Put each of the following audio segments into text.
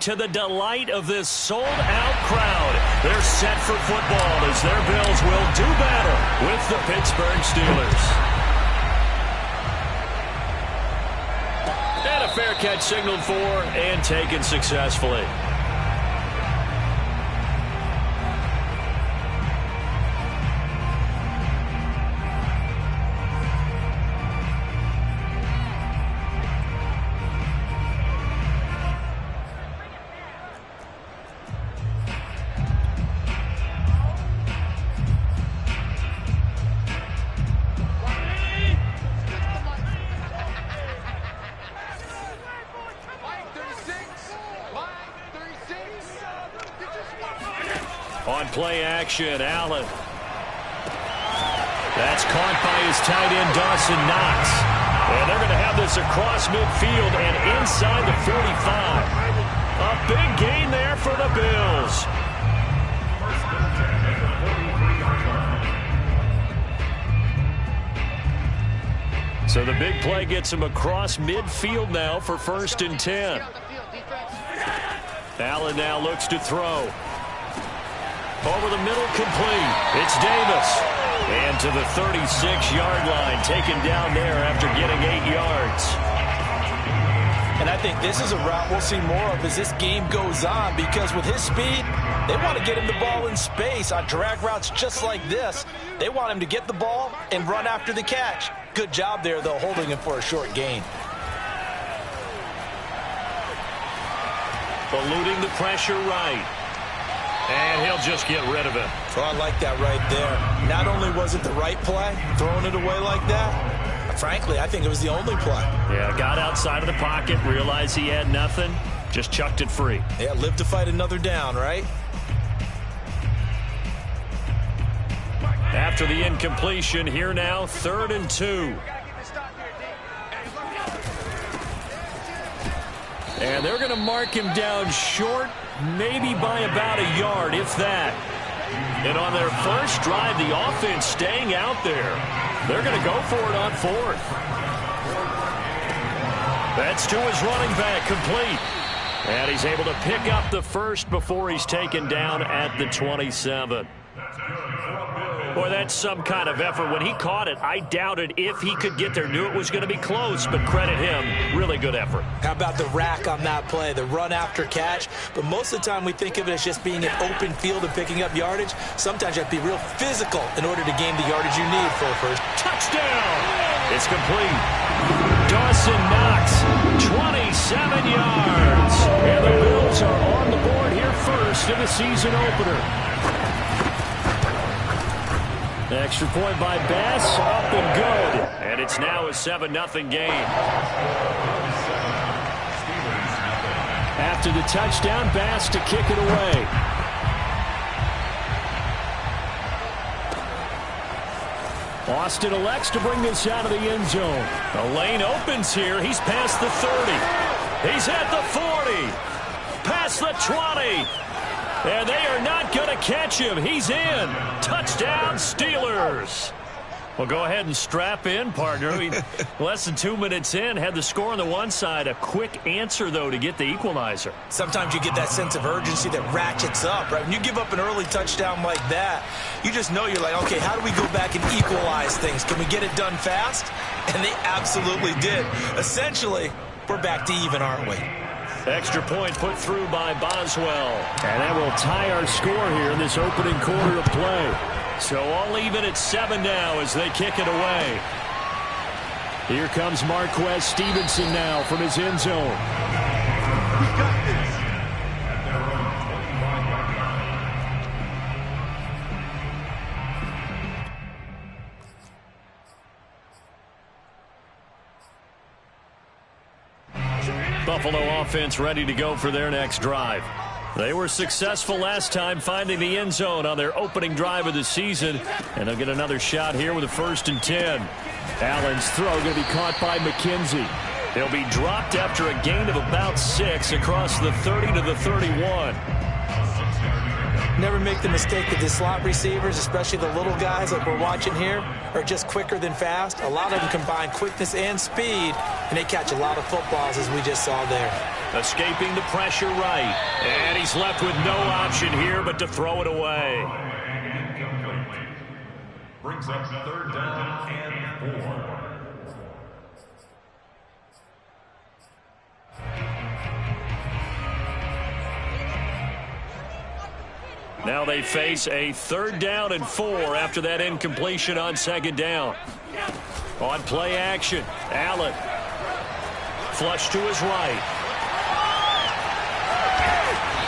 to the delight of this sold-out crowd. They're set for football as their Bills will do battle with the Pittsburgh Steelers. And a fair catch signaled for and taken successfully. On play action, Allen. That's caught by his tight end, Dawson Knox. And they're going to have this across midfield and inside the 45. A big gain there for the Bills. So the big play gets him across midfield now for 1st and 10. Allen now looks to throw. Over the middle, complete. It's Davis. And to the 36-yard line, taken down there after getting 8 yards. And I think this is a route we'll see more of as this game goes on, because with his speed, they want to get him the ball in space on drag routes just like this. They want him to get the ball and run after the catch. Good job there, though, holding him for a short gain. Eluding the pressure right. And he'll just get rid of it. So I like that right there. Not only was it the right play, throwing it away like that, frankly, I think it was the only play. Yeah, got outside of the pocket, realized he had nothing, just chucked it free. Yeah, live to fight another down, right? After the incompletion, here now, 3rd and 2. And they're going to mark him down short, maybe by about a yard, if that. And on their first drive, the offense staying out there. They're going to go for it on 4th. That's to his running back, complete. And he's able to pick up the first before he's taken down at the 27. Boy, that's some kind of effort. When he caught it, I doubted if he could get there. Knew it was going to be close, but credit him. Really good effort. How about the rack on that play, the run after catch? But most of the time we think of it as just being an open field and picking up yardage. Sometimes you have to be real physical in order to gain the yardage you need for a first. Touchdown! It's complete. Dawson Knox, 27 yards. And the Bills are on the board here first in the season opener. Extra point by Bass, up and good. And it's now a 7-0 game. After the touchdown, Bass to kick it away. Austin elects to bring this out of the end zone. The lane opens here. He's past the 30. He's at the 40. Past the 20. And they are not going to catch him. He's in. Touchdown, Steelers. Well, go ahead and strap in, partner. Less than 2 minutes in, had the score on the one side. A quick answer, though, to get the equalizer. Sometimes you get that sense of urgency that ratchets up, right? When you give up an early touchdown like that, you just know you're like, okay, how do we go back and equalize things? Can we get it done fast? And they absolutely did. Essentially, we're back to even, aren't we? Extra point put through by Boswell. And that will tie our score here in this opening quarter of play. So all even at 7 now as they kick it away. Here comes Marquez Stevenson now from his end zone. Buffalo offense ready to go for their next drive. They were successful last time finding the end zone on their opening drive of the season, and they'll get another shot here with a 1st and 10. Allen's throw going to be caught by McKenzie. He'll be dropped after a gain of about 6 across the 30 to the 31. Never make the mistake that the slot receivers, especially the little guys like we're watching here, are just quicker than fast. A lot of them combine quickness and speed, and they catch a lot of footballs, as we just saw there. Escaping the pressure right. And he's left with no option here but to throw it away. Brings up 3rd down and 4. Now they face a 3rd down and 4 after that incompletion on 2nd down. On play action, Allen. Flush to his right.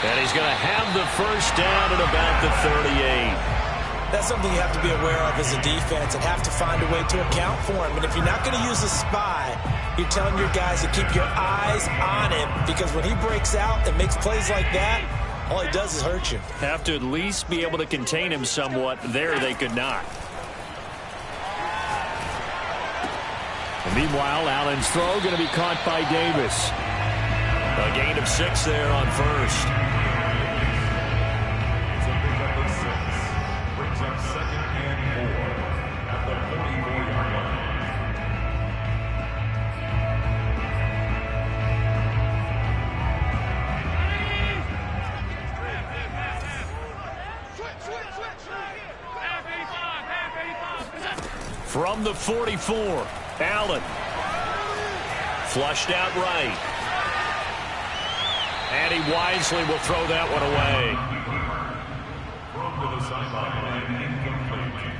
And he's going to have the 1st down at about the 38. That's something you have to be aware of as a defense and have to find a way to account for him. And if you're not going to use a spy, you're telling your guys to keep your eyes on him, because when he breaks out and makes plays like that, all he does is hurt you. Have to at least be able to contain him somewhat. There they could not. And meanwhile, Allen's throw going to be caught by Davis. A gain of 6 there on 1st. From the 44, Allen. Flushed out right. And he wisely will throw that one away. Thrown to the sideline, incomplete.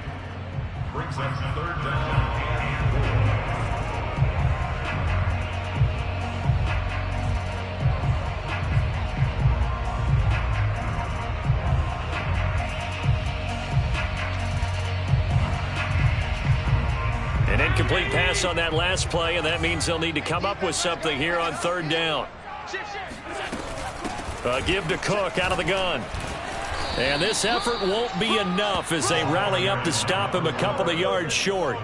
Brings up 3rd down and 4. An incomplete pass on that last play, and that means they'll need to come up with something here on 3rd down. A give to Cook out of the gun. And this effort won't be enough as they rally up to stop him a couple of yards short.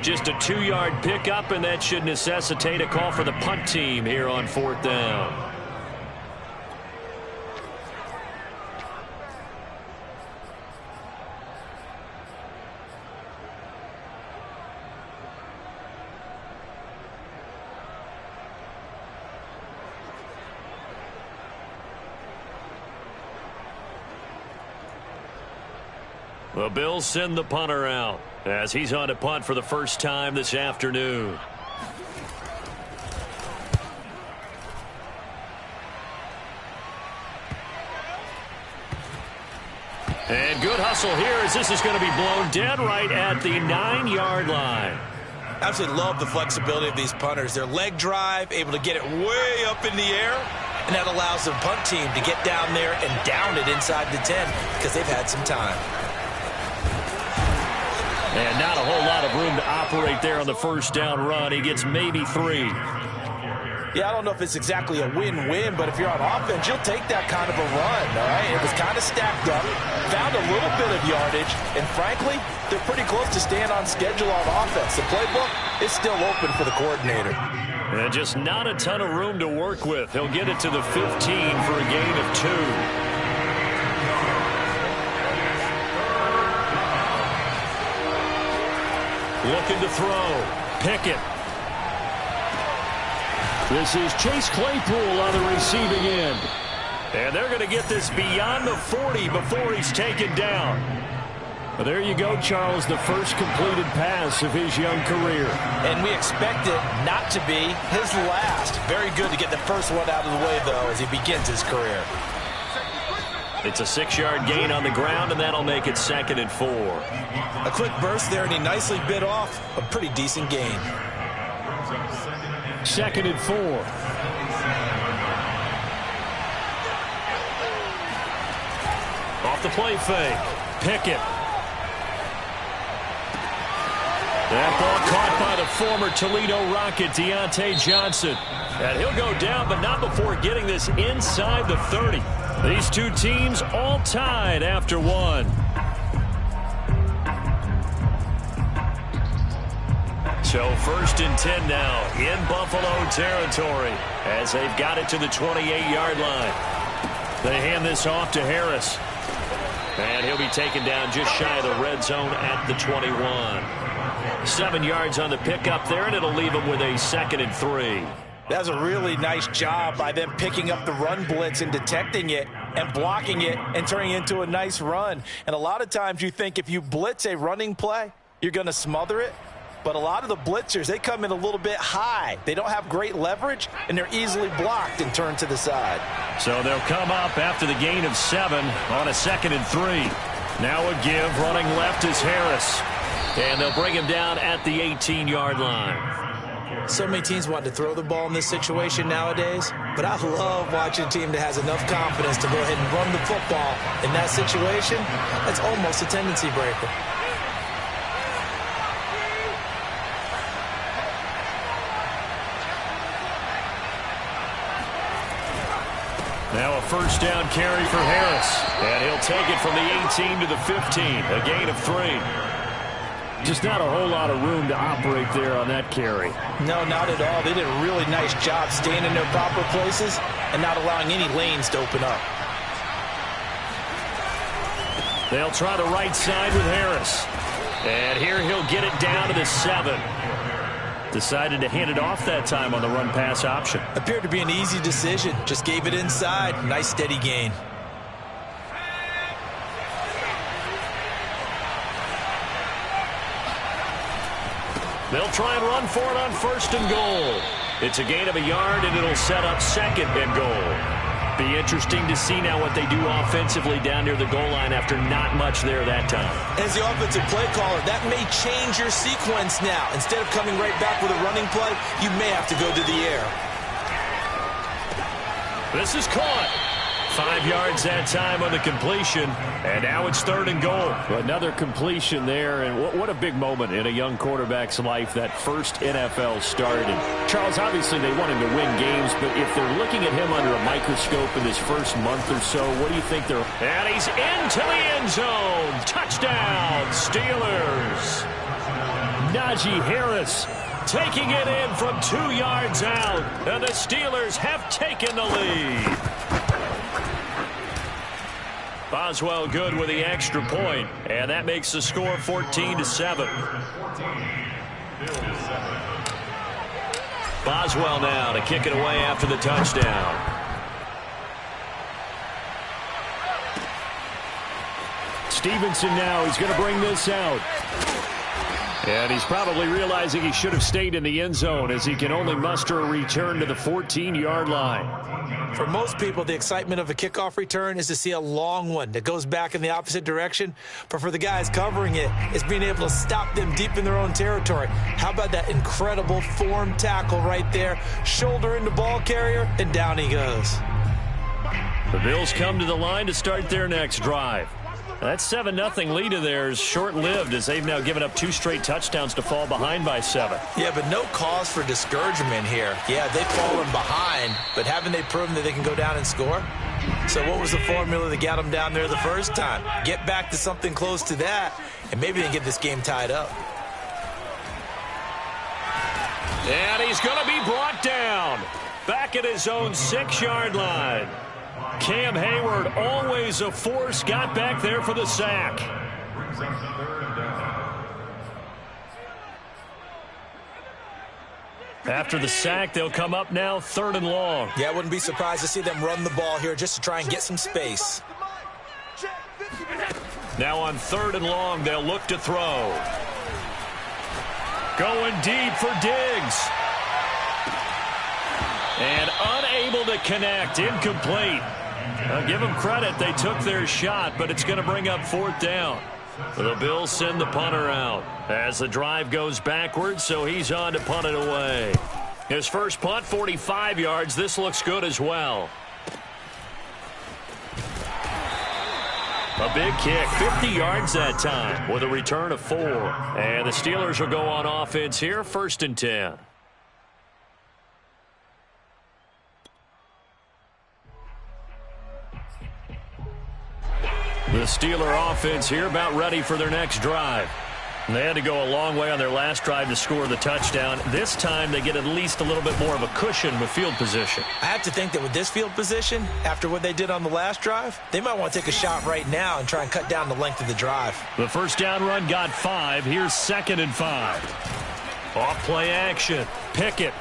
Just a 2-yard pickup, and that should necessitate a call for the punt team here on 4th down. The Bills send the punter out as he's on to punt for the first time this afternoon. And good hustle here as this is going to be blown dead right at the 9-yard line. Absolutely love the flexibility of these punters. Their leg drive, able to get it way up in the air, and that allows the punt team to get down there and down it inside the 10 because they've had some time. And not a whole lot of room to operate there on the 1st down run. He gets maybe 3. Yeah, I don't know if it's exactly a win-win, but if you're on offense, you'll take that kind of a run, all right? It was kind of stacked up, found a little bit of yardage, and frankly, they're pretty close to staying on schedule on offense. The playbook is still open for the coordinator. And just not a ton of room to work with. He'll get it to the 15 for a gain of 2. Looking to throw. Pickett. This is Chase Claypool on the receiving end. And they're going to get this beyond the 40 before he's taken down. Well, there you go, Charles, the first completed pass of his young career. And we expect it not to be his last. Very good to get the first one out of the way, though, as he begins his career. It's a 6-yard gain on the ground, and that'll make it 2nd and 4. A quick burst there, and he nicely bit off a pretty decent gain. 2nd and 4. Off the play fake. Pickett. That ball caught by the former Toledo Rocket, Deontay Johnson. And he'll go down, but not before getting this inside the 30. These two teams all tied after one. So 1st and 10 now in Buffalo territory as they've got it to the 28-yard line. They hand this off to Harris. And he'll be taken down just shy of the red zone at the 21. 7 yards on the pickup there, and it'll leave him with a 2nd and 3. That's a really nice job by them picking up the run blitz and detecting it and blocking it and turning it into a nice run. And a lot of times you think if you blitz a running play, you're going to smother it. But a lot of the blitzers, they come in a little bit high. They don't have great leverage, and they're easily blocked and turned to the side. So they'll come up after the gain of 7 on a 2nd and 3. Now a give. Running left is Harris. And they'll bring him down at the 18-yard line. So many teams want to throw the ball in this situation nowadays, but I love watching a team that has enough confidence to go ahead and run the football in that situation. That's almost a tendency breaker. Now a first down carry for Harris, and he'll take it from the 18 to the 15, a gain of 3. Just not a whole lot of room to operate there on that carry. No, not at all. They did a really nice job staying in their proper places and not allowing any lanes to open up. They'll try the right side with Harris. And here he'll get it down to the 7. Decided to hand it off that time on the run-pass option. Appeared to be an easy decision. Just gave it inside. Nice steady gain. They'll try and run for it on 1st and goal. It's a gain of a yard, and it'll set up 2nd and goal. Be interesting to see now what they do offensively down near the goal line after not much there that time. As the offensive play caller, that may change your sequence now. Instead of coming right back with a running play, you may have to go to the air. This is caught. 5 yards that time on the completion, and now it's 3rd and goal. Another completion there, and what a big moment in a young quarterback's life, that first NFL start. And Charles, obviously they want him to win games, but if they're looking at him under a microscope in this first month or so, what do you think they're... And he's into the end zone. Touchdown, Steelers. Najee Harris taking it in from 2 yards out, and the Steelers have taken the lead. Boswell good with the extra point, and that makes the score 14-7. Boswell now to kick it away after the touchdown. Stevenson now, he's going to bring this out. And he's probably realizing he should have stayed in the end zone as he can only muster a return to the 14-yard line. For most people, the excitement of a kickoff return is to see a long one that goes back in the opposite direction. But for the guys covering it, it's being able to stop them deep in their own territory. How about that incredible form tackle right there? Shoulder in the ball carrier, and down he goes. The Bills come to the line to start their next drive. That 7-0 lead of theirs short-lived as they've now given up 2 straight touchdowns to fall behind by 7. Yeah, but no cause for discouragement here. Yeah, they've fallen behind, but haven't they proven that they can go down and score? So what was the formula that got them down there the first time? Get back to something close to that, and maybe they can get this game tied up. And he's going to be brought down back at his own 6-yard line. Cam Hayward, always a force, got back there for the sack. After the sack, they'll come up now 3rd and long. Yeah, I wouldn't be surprised to see them run the ball here just to try and get some space. Now on 3rd and long, they'll look to throw. Going deep for Diggs. And unable to connect, incomplete. I'll give them credit, they took their shot, but it's going to bring up 4th down. The Bills send the punter out as the drive goes backwards, so he's on to punt it away. His first punt, 45 yards. This looks good as well. A big kick, 50 yards that time with a return of 4. And the Steelers will go on offense here, 1st and 10. The Steeler offense here about ready for their next drive. They had to go a long way on their last drive to score the touchdown. This time they get at least a little bit more of a cushion with field position. I have to think that with this field position, after what they did on the last drive, they might want to take a shot right now and try and cut down the length of the drive. The first down run got 5. Here's 2nd and 5. Off play action. Pickett.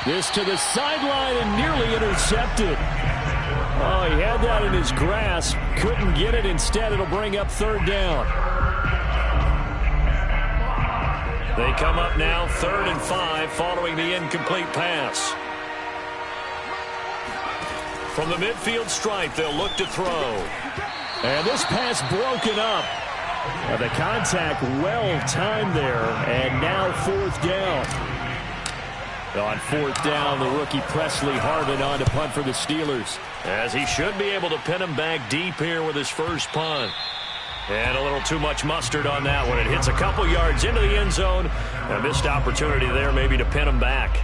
This to the sideline and nearly intercepted. Oh, he had that in his grasp. Couldn't get it. Instead, it'll bring up 3rd down. They come up now 3rd and 5 following the incomplete pass. From the midfield stripe, they'll look to throw. And this pass broken up. The contact well timed there. And now 4th down. On 4th down, the rookie Presley Harvin on to punt for the Steelers. As he should be able to pin him back deep here with his first punt. And a little too much mustard on that one. It hits a couple yards into the end zone. A missed opportunity there maybe to pin him back.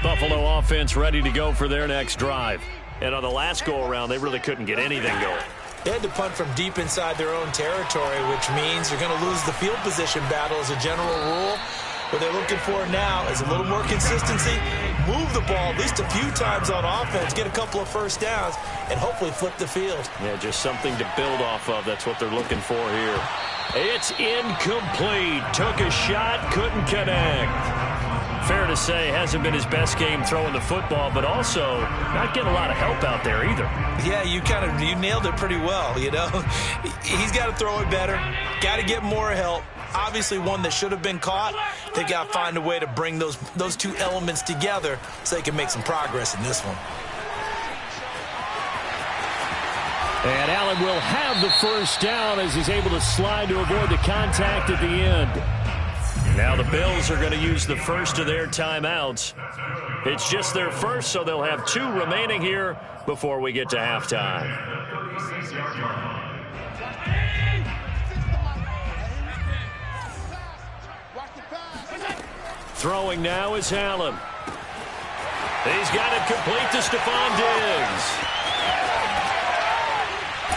Buffalo offense ready to go for their next drive. And on the last go-around, they really couldn't get anything going. They had to punt from deep inside their own territory, which means you're going to lose the field position battle as a general rule. What they're looking for now is a little more consistency, move the ball at least a few times on offense, get a couple of first downs, and hopefully flip the field. Yeah, just something to build off of. That's what they're looking for here. It's incomplete. Took a shot, couldn't connect. Fair to say, hasn't been his best game throwing the football, but also not getting a lot of help out there either. Yeah, you nailed it pretty well, you know. He's got to throw it better, got to get more help. Obviously one that should have been caught. They got to find a way to bring those two elements together so they can make some progress in this one. And Allen will have the first down as he's able to slide to avoid the contact at the end. Now the Bills are going to use the first of their timeouts. It's just their first, so they'll have 2 remaining here before we get to halftime. Throwing now is Allen. He's got it complete to Stephon Diggs.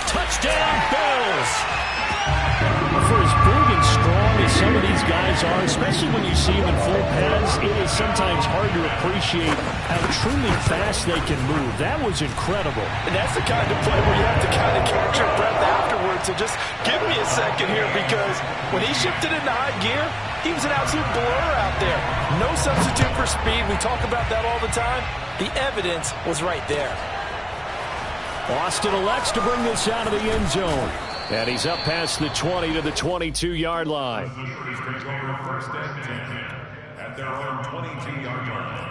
Touchdown, Bills! For as big and strong as some of these guys are, especially when you see them in full pads, it is sometimes hard to appreciate how truly fast they can move. That was incredible. And that's the kind of play where you have to kind of catch your breath afterwards. So just give me a second here, because when he shifted into high gear, he was an absolute blur out there. No substitute for speed. We talk about that all the time. The evidence was right there. Austin elects to bring this out of the end zone. And he's up past the 20 to the 22-yard line. First and 10 at their own 22-yard line.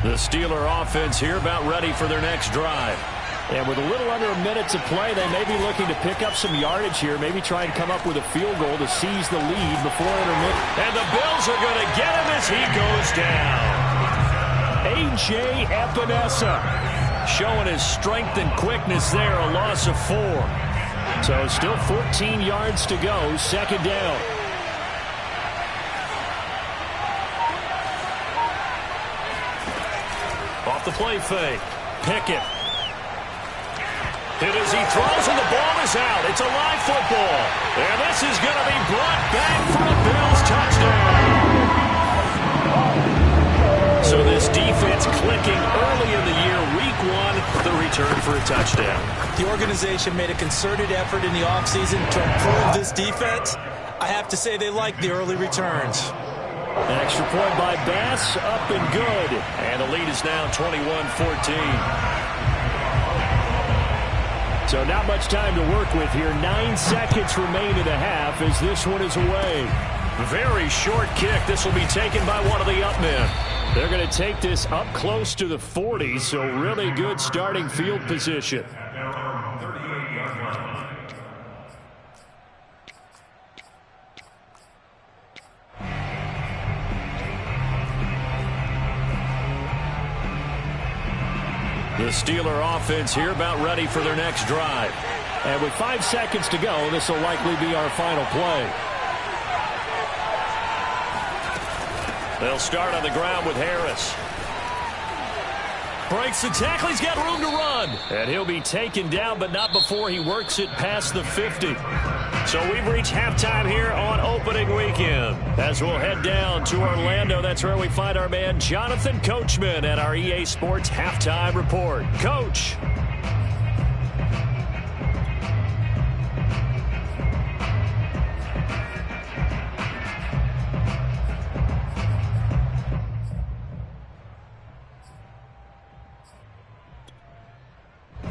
The Steeler offense here about ready for their next drive. And with a little under a minute to play, they may be looking to pick up some yardage here, maybe try and come up with a field goal to seize the lead before intermission. And the Bills are going to get him as he goes down. A.J. Epinesa showing his strength and quickness there, a loss of 4. So still 14 yards to go, 2nd down. Off the play fake, Pickett. Hit as he throws, and the ball is out. It's a live football. And this is going to be brought back for a Bills touchdown. So this defense clicking early in the year, week 1, the return for a touchdown. The organization made a concerted effort in the offseason to improve this defense. I have to say they like the early returns. An extra point by Bass, up and good. And the lead is now 21-14. So not much time to work with here. 9 seconds remain in the half as this one is away. Very short kick. This will be taken by one of the up men. They're going to take this up close to the 40, so really good starting field position. The Steeler offense here about ready for their next drive. And with 5 seconds to go, this will likely be our final play. They'll start on the ground with Harris. Breaks the tackle. He's got room to run. And he'll be taken down, but not before he works it past the 50. So we've reached halftime here on opening weekend. As we'll head down to Orlando, that's where we find our man Jonathan Coachman at our EA Sports Halftime Report. Coach.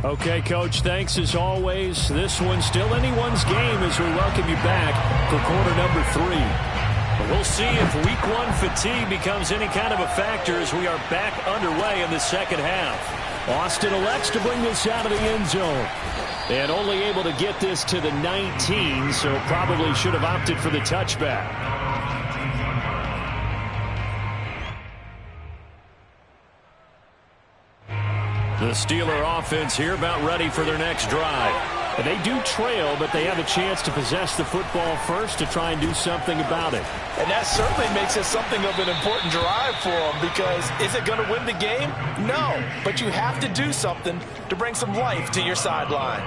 Okay, Coach, thanks as always. This one's still anyone's game as we welcome you back for quarter number 3. But we'll see if week 1 fatigue becomes any kind of a factor as we are back underway in the second half. Austin elects to bring this out of the end zone. And only able to get this to the 19, so probably should have opted for the touchback. The Steeler offense here about ready for their next drive. And they do trail, but they have a chance to possess the football first to try and do something about it. And that certainly makes it something of an important drive for them, because is it going to win the game? No, but you have to do something to bring some life to your sideline.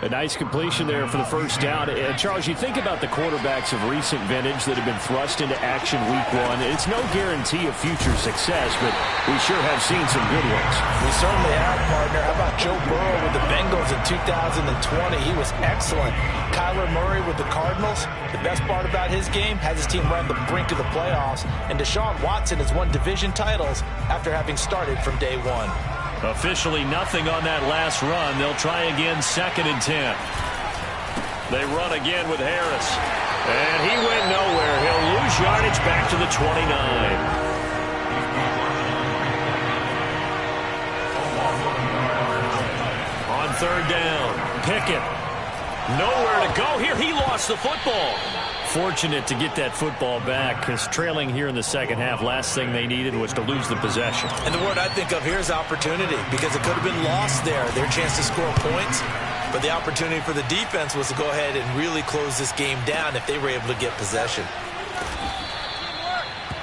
A nice completion there for the first down. And Charles, you think about the quarterbacks of recent vintage that have been thrust into action week 1. It's no guarantee of future success, but we sure have seen some good ones. We certainly have, partner. How about Joe Burrow with the Bengals in 2020? He was excellent. Kyler Murray with the Cardinals. The best part about his game, has his team run the brink of the playoffs. And Deshaun Watson has won division titles after having started from day 1. Officially nothing on that last run. They'll try again, 2nd and 10. They run again with Harris. And he went nowhere. He'll lose yardage back to the 29. On 3rd down, Pickett. Nowhere to go here. He lost the football. Fortunate to get that football back, because trailing here in the second half, last thing they needed was to lose the possession. And the word I think of here is opportunity, because it could have been lost there, their chance to score points. But the opportunity for the defense was to go ahead and really close this game down if they were able to get possession.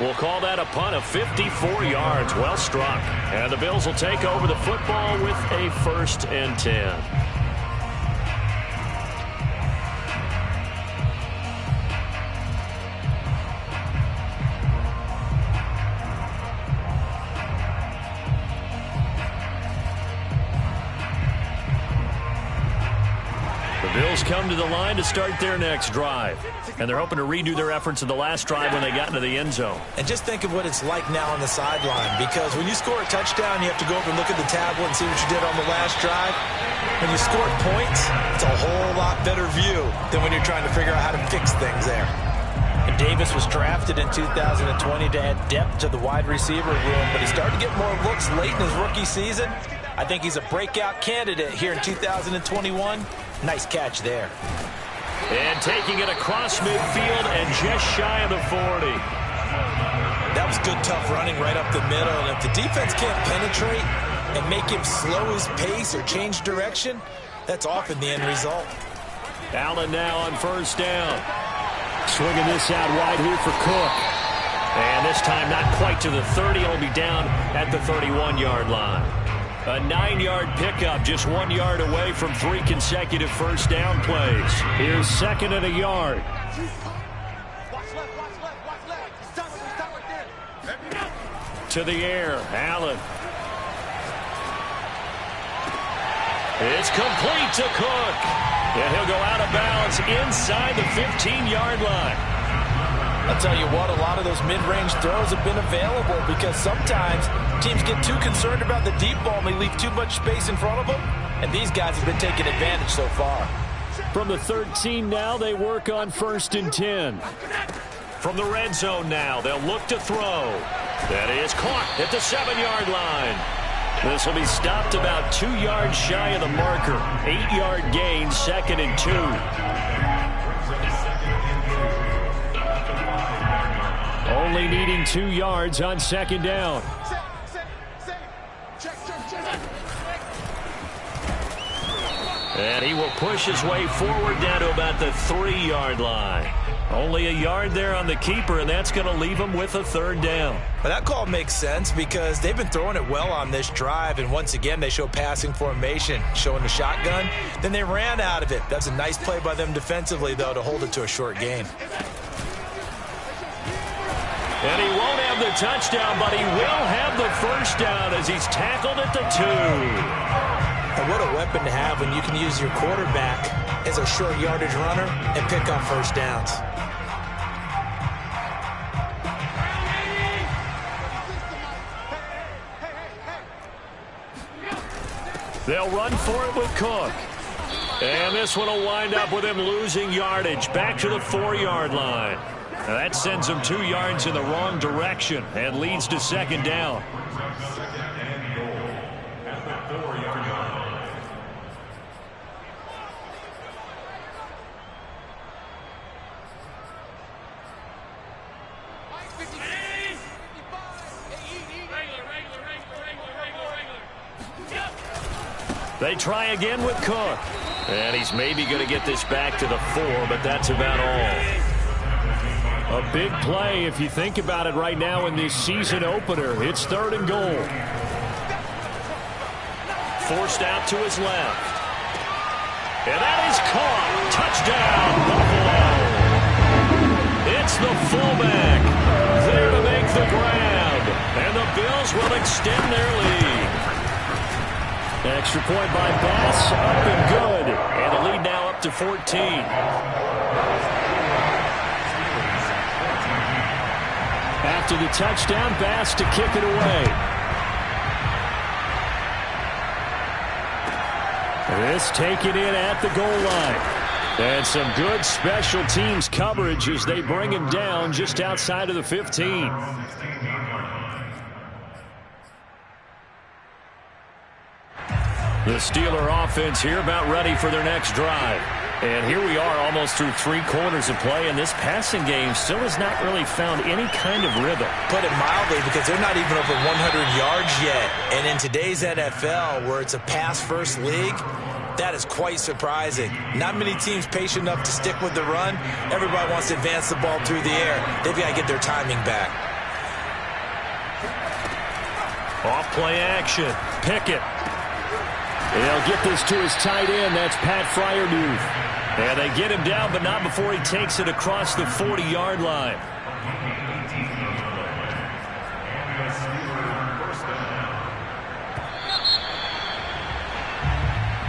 We'll call that a punt of 54 yards. Well struck. And the Bills will take over the football with a 1st and 10. Bills come to the line to start their next drive. And they're hoping to redo their efforts in the last drive when they got into the end zone. And just think of what it's like now on the sideline, because when you score a touchdown, you have to go up and look at the tablet and see what you did on the last drive. When you score points, it's a whole lot better view than when you're trying to figure out how to fix things there. And Davis was drafted in 2020 to add depth to the wide receiver room, but he started to get more looks late in his rookie season. I think he's a breakout candidate here in 2021. Nice catch there. And taking it across midfield and just shy of the 40. That was good, tough running right up the middle. And if the defense can't penetrate and make him slow his pace or change direction, that's often the end result. Allen now on 1st down. Swinging this out wide here for Cook. And this time not quite to the 30. It'll be down at the 31-yard line. A 9-yard pickup, just 1 yard away from 3 consecutive 1st down plays. Here's 2nd and a yard. To the air, Allen. It's complete to Cook. And he'll go out of bounds inside the 15-yard line. I'll tell you what, a lot of those mid-range throws have been available, because sometimes teams get too concerned about the deep ball and they leave too much space in front of them, and these guys have been taking advantage so far. From the 13 now, they work on 1st and 10. From the red zone now, they'll look to throw. That is caught at the 7-yard line. This will be stopped about 2 yards shy of the marker. 8-yard gain, 2nd and 2. Only needing 2 yards on 2nd down. And he will push his way forward down to about the 3-yard line. Only a yard there on the keeper, and that's going to leave him with a 3rd down. But that call makes sense because they've been throwing it well on this drive, and once again they show passing formation, showing the shotgun. Then they ran out of it. That's a nice play by them defensively, though, to hold it to a short gain. And he won't have the touchdown, but he will have the 1st down as he's tackled at the 2. And what a weapon to have when you can use your quarterback as a short yardage runner and pick up 1st downs. They'll run for it with Cook. And this one will wind up with him losing yardage back to the 4-yard line. Now that sends him 2 yards in the wrong direction and leads to 2nd down. They try again with Cook. And he's maybe going to get this back to the 4, but that's about all. A big play if you think about it right now in this season opener. It's 3rd and goal. Forced out to his left. And that is caught. Touchdown, Buffalo. It's the fullback there to make the grab. And the Bills will extend their lead. Extra point by Bass, up and good. And the lead now up to 14. After the touchdown, Bass to kick it away. This taken in at the goal line. And some good special teams coverage as they bring him down just outside of the 15. The Steeler offense here about ready for their next drive. And here we are almost through 3 quarters of play, and this passing game still has not really found any kind of rhythm. Put it mildly, because they're not even over 100 yards yet. And in today's NFL, where it's a pass-first league, that is quite surprising. Not many teams patient enough to stick with the run. Everybody wants to advance the ball through the air. They've got to get their timing back. Off-play action. Pickett. They'll get this to his tight end. That's Pat Freiermuth. And they get him down, but not before he takes it across the 40-yard line.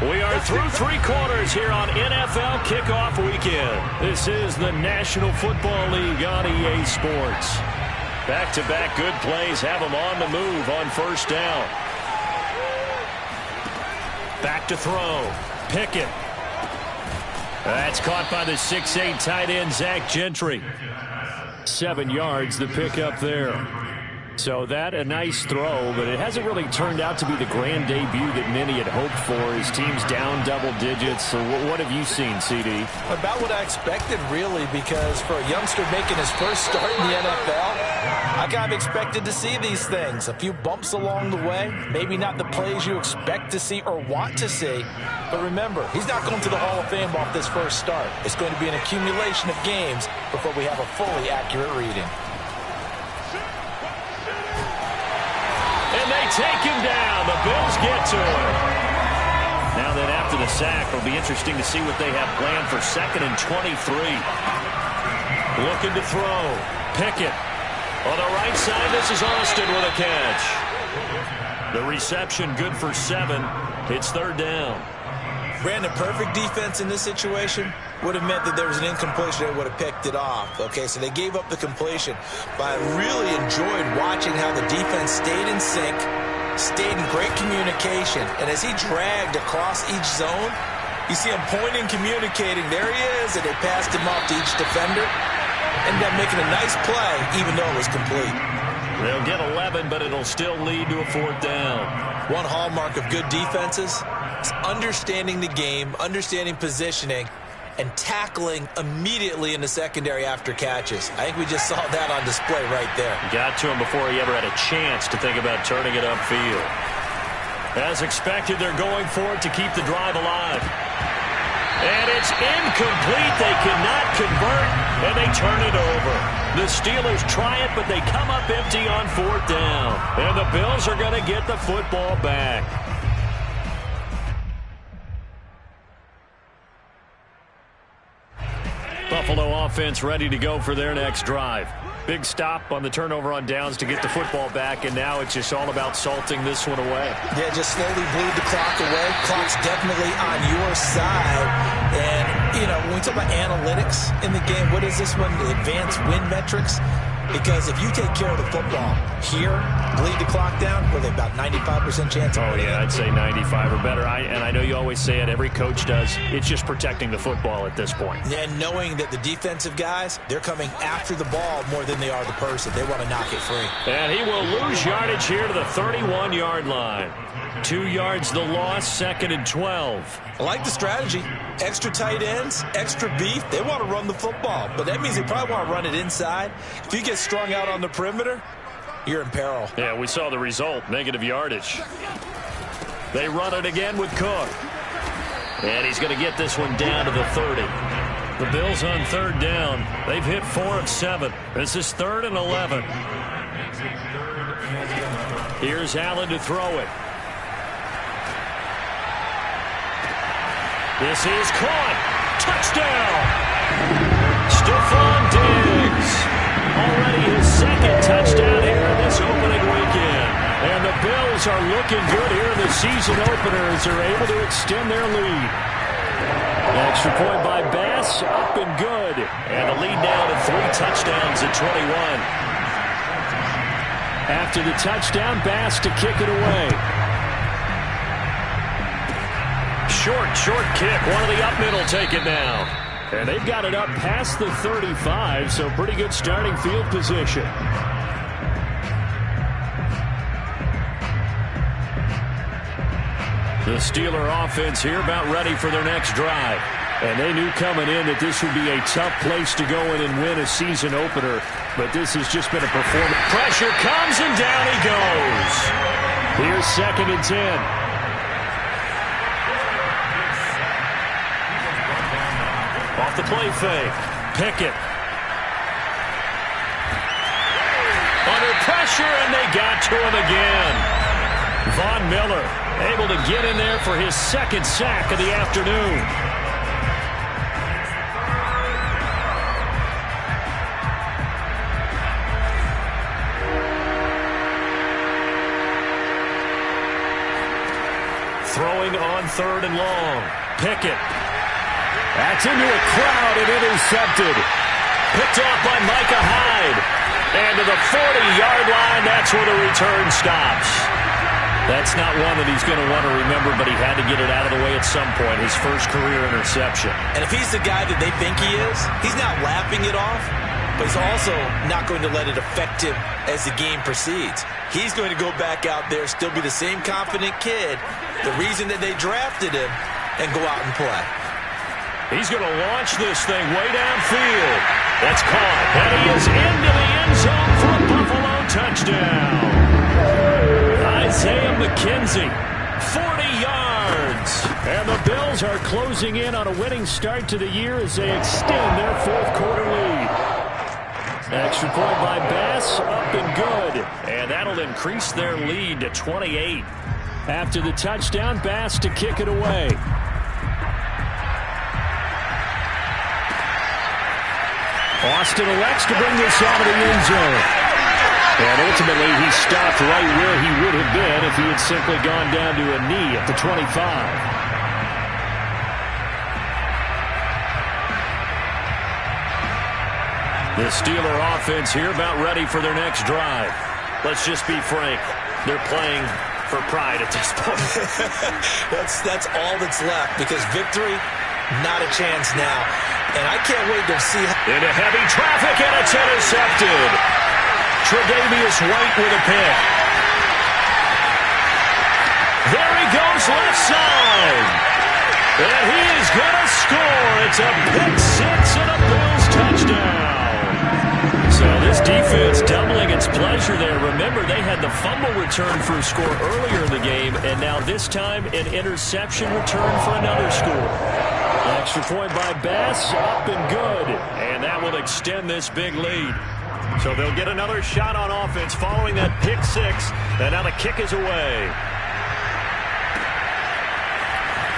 We are through 3 quarters here on NFL Kickoff Weekend. This is the National Football League on EA Sports. Back-to-back good plays have them on the move on 1st down. Back to throw. Pickett. That's caught by the 6'8" tight end, Zach Gentry. 7 yards, the pickup there. So that a nice throw, but it hasn't really turned out to be the grand debut that many had hoped for. His team's down double digits. So what have you seen, CD? About what I expected, really, because for a youngster making his first start in the NFL, I kind of expected to see these things. A few bumps along the way, maybe not the plays you expect to see or want to see. But remember, he's not going to the Hall of Fame off this first start. It's going to be an accumulation of games before we have a fully accurate reading. And they take him down. The Bills get to him. Now then, after the sack, it'll be interesting to see what they have planned for 2nd and 23. Looking to throw. Pickett. On the right side, this is Austin with a catch. The reception good for 7. It's 3rd down. Brandon, perfect defense in this situation would have meant that there was an incompletion. They would have picked it off. Okay, so they gave up the completion. But I really enjoyed watching how the defense stayed in sync, stayed in great communication. And as he dragged across each zone, you see him pointing, communicating. There he is, and they passed him off to each defender. Ended up making a nice play, even though it was complete. They'll get 11, but it'll still lead to a 4th down. One hallmark of good defenses is understanding the game, understanding positioning, and tackling immediately in the secondary after catches. I think we just saw that on display right there. Got to him before he ever had a chance to think about turning it upfield. As expected, they're going for it to keep the drive alive. And it's incomplete. They cannot convert, and they turn it over. The Steelers try it, but they come up empty on 4th down. And the Bills are going to get the football back. Buffalo offense ready to go for their next drive. Big stop on the turnover on downs to get the football back, and now it's just all about salting this one away. Yeah, just slowly bleed the clock away. Clock's definitely on your side. And, you know, when we talk about analytics in the game, what is this one? The advanced win metrics? Because if you take care of the football here, bleed the clock down, with about 95% chance of winning. Oh, yeah, I'd say 95 or better. And I know you always say it, every coach does. It's just protecting the football at this point. And knowing that the defensive guys, they're coming after the ball more than they are the person. They want to knock it free. And he will lose yardage here to the 31-yard line. 2 yards the loss, 2nd and 12. I like the strategy. Extra tight ends, extra beef. They want to run the football, but that means they probably want to run it inside. If you get strung out on the perimeter, you're in peril. Yeah, we saw the result, negative yardage. They run it again with Cook. And he's going to get this one down to the 30. The Bills on 3rd down. They've hit 4 of 7. This is 3rd and 11. Here's Allen to throw it. This is caught. Touchdown. Stephon Diggs. Already his 2nd touchdown here in this opening weekend. And the Bills are looking good here in the season opener as they're able to extend their lead. Extra point by Bass, up and good. And the lead now to 3 touchdowns at 21. After the touchdown, Bass to kick it away. Short kick. One of the up middle take it now. And they've got it up past the 35, so pretty good starting field position. The Steeler offense here about ready for their next drive. And they knew coming in that this would be a tough place to go in and win a season opener. But this has just been a performance. Pressure comes and down he goes. Here's 2nd and 10. Off the play fake. Pickett. Under pressure, and they got to him again. Von Miller able to get in there for his 2nd sack of the afternoon. Throwing on 3rd and long. Pickett. That's into a crowd and intercepted. Picked off by Micah Hyde. And to the 40-yard line, that's where the return stops. That's not one that he's going to want to remember, but he had to get it out of the way at some point. His first career interception. And if he's the guy that they think he is, he's not laughing it off, but he's also not going to let it affect him as the game proceeds. He's going to go back out there, still be the same confident kid, the reason that they drafted him, and go out and play. He's going to launch this thing way downfield. That's caught. And he is into the end zone for a Buffalo touchdown. Isaiah McKenzie, 40 yards. And the Bills are closing in on a winning start to the year as they extend their 4th quarter lead. Extra point by Bass, up and good. And that'll increase their lead to 28. After the touchdown, Bass to kick it away. Austin elects to bring this out of the end zone. And ultimately, he stopped right where he would have been if he had simply gone down to a knee at the 25. The Steeler offense here about ready for their next drive. Let's just be frank. They're playing for pride at this point. That's all that's left, because victory, not a chance now. And I can't wait to see. Into heavy traffic, and it's intercepted. Tre'Davious White with a pick. There he goes left side. And he is going to score. It's a pick six and a Bills touchdown. So this defense doubling its play. pleasure there. Remember, they had the fumble return for a score earlier in the game, and now this time an interception return for another score. Extra point by Bass, up and good. And that will extend this big lead. So they'll get another shot on offense following that pick six, and now the kick is away.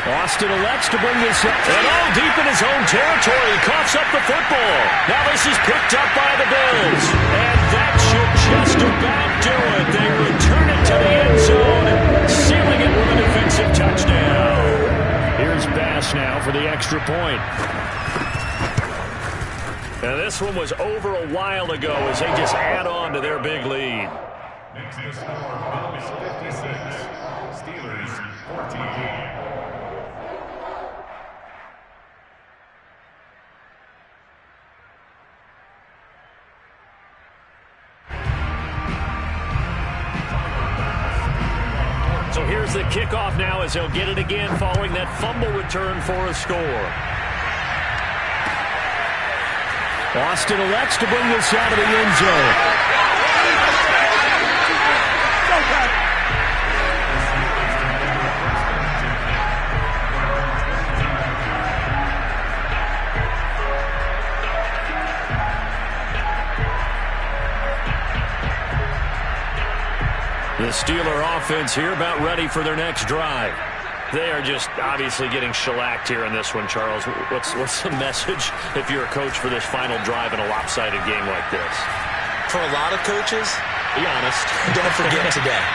Austin elects to bring this up. And deep in his own territory, he coughs up the football. Now this is picked up by the Bills. And that should just about do it. They return it to the end zone, sealing it with a defensive touchdown. Here's Bass now for the extra point. Now this one was over a while ago as they just add on to their big lead. Next to score, Bills 56, Steelers 14. So here's the kickoff now as they'll get it again following that fumble return for a score. Austin elects to bring this out of the end zone. The Steeler offense here about ready for their next drive. They are just obviously getting shellacked here in this one, Charles. What's the message if you're a coach for this final drive in a lopsided game like this? For a lot of coaches, be honest. Don't forget today.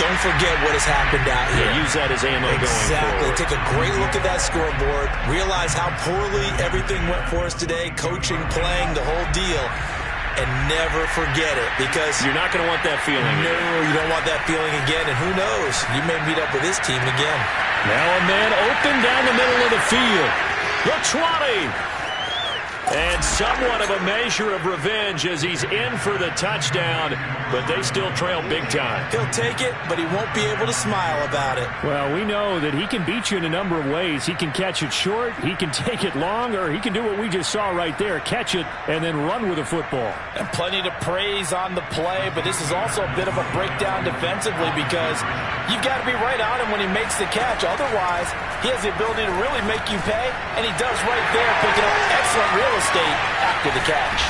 Don't forget what has happened out here. Yeah, use that as ammo going forward. Exactly. Take a great look at that scoreboard. Realize how poorly everything went for us today. Coaching, playing, the whole deal. And never forget it, because you're not going to want that feeling. No, you don't want that feeling again. And who knows? You may meet up with this team again. Now a man open down the middle of the field. The 20. And somewhat of a measure of revenge as he's in for the touchdown, but they still trail big time. He'll take it, but he won't be able to smile about it. Well, we know that he can beat you in a number of ways. He can catch it short, he can take it long, or he can do what we just saw right there, catch it and then run with the football. And plenty to praise on the play, but this is also a bit of a breakdown defensively because you've got to be right on him when he makes the catch. Otherwise, he has the ability to really make you pay, and he does right there, picking up excellent real estate after the catch.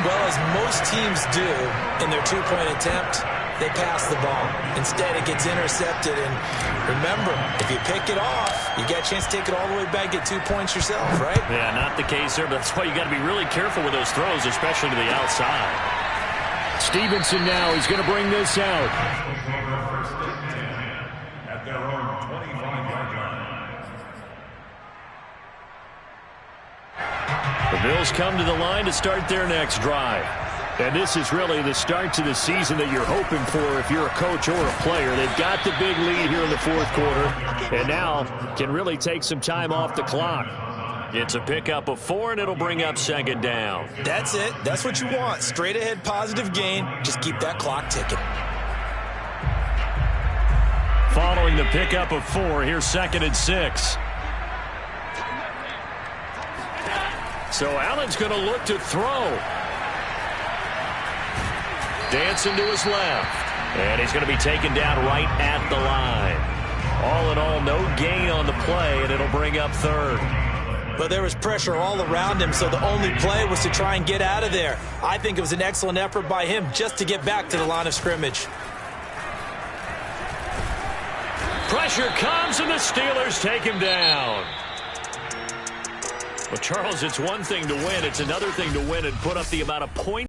Well, as most teams do in their two-point attempt, they pass the ball. Instead, it gets intercepted, and remember, if you pick it off, you got a chance to take it all the way back, get 2 points yourself, right? Yeah, not the case there, but that's why you got to be really careful with those throws, especially to the outside. Stevenson now, he's going to bring this out. At their own 25-yard line. The Bills come to the line to start their next drive. And this is really the start to the season that you're hoping for if you're a coach or a player. They've got the big lead here in the fourth quarter, and now can really take some time off the clock. It's a pickup of 4, and it'll bring up second down. That's it. That's what you want. Straight ahead positive gain. Just keep that clock ticking. Following the pickup of 4, here's 2nd and 6. So Allen's going to look to throw. Dancing to his left. And he's going to be taken down right at the line. All in all, no gain on the play, and it'll bring up 3rd. But there was pressure all around him, so the only play was to try and get out of there. I think it was an excellent effort by him just to get back to the line of scrimmage. Pressure comes, and the Steelers take him down. Well, Charles, it's one thing to win. It's another thing to win and put up the amount of points